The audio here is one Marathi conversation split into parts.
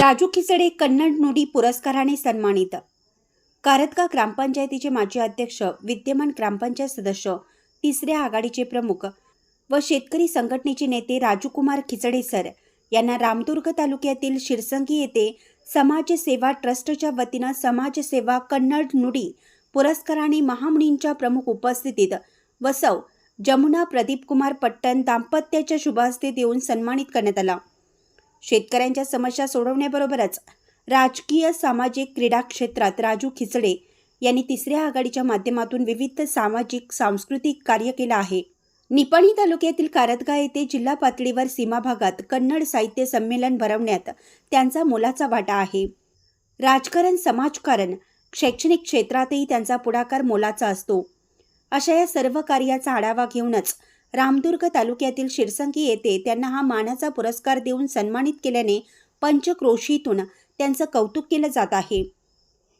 राजू खिचडे कन्नड नुडी पुरस्काराने सन्मानित। कारतगा ग्रामपंचायतीचे माजी अध्यक्ष, विद्यमान ग्रामपंचायत सदस्य, तिसऱ्या आघाडीचे प्रमुख व शेतकरी संघटनेचे नेते राजूकुमार खिचडे सर यांना रामदुर्ग तालुक्यातील शिरसंगी येथे समाजसेवा ट्रस्टच्या वतीनं समाजसेवा कन्नड नुडी पुरस्काराने महामुनींच्या प्रमुख उपस्थितीत व सौ जमुना प्रदीपकुमार पट्टण दाम्पत्याच्या शुभहस्ते देऊन सन्मानित करण्यात आला। शेतकऱ्यांच्या समस्या सोडवण्याबरोबरच राजकीय, सामाजिक, क्रीडा क्षेत्रात राजू खिचडे यांनी तिसऱ्या आघाडीच्या माध्यमातून विविध सामाजिक, सांस्कृतिक कार्य केलं आहे। निपाणी तालुक्यातील कारतगा येथे जिल्हा पातळीवर सीमा भागात कन्नड साहित्य संमेलन भरवण्यात त्यांचा मोलाचा वाटा आहे। राजकारण, समाजकारण, शैक्षणिक क्षेत्रातही त्यांचा पुढाकार मोलाचा असतो। अशा या सर्व कार्याचा आढावा घेऊनच रामदुर्ग तालुक्यातील शिरसंगी येथे त्यांना हा मानाचा पुरस्कार देऊन सन्मानित केल्याने पंचक्रोशीतून त्यांचं कौतुक केलं जात आहे।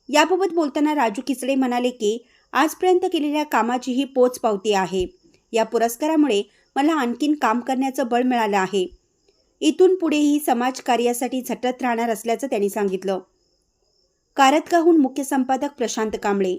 याबाबत बोलताना राजू खिचडे म्हणाले की आजपर्यंत केलेल्या कामाची ही पोचपावती आहे। या पुरस्कारामुळे मला आणखीन काम करण्याचं बळ मिळालं आहे। इथून पुढेही समाजकार्यासाठी झटत राहणार असल्याचं त्यांनी सांगितलं। कारतगाहून मुख्य संपादक प्रशांत कांबळे।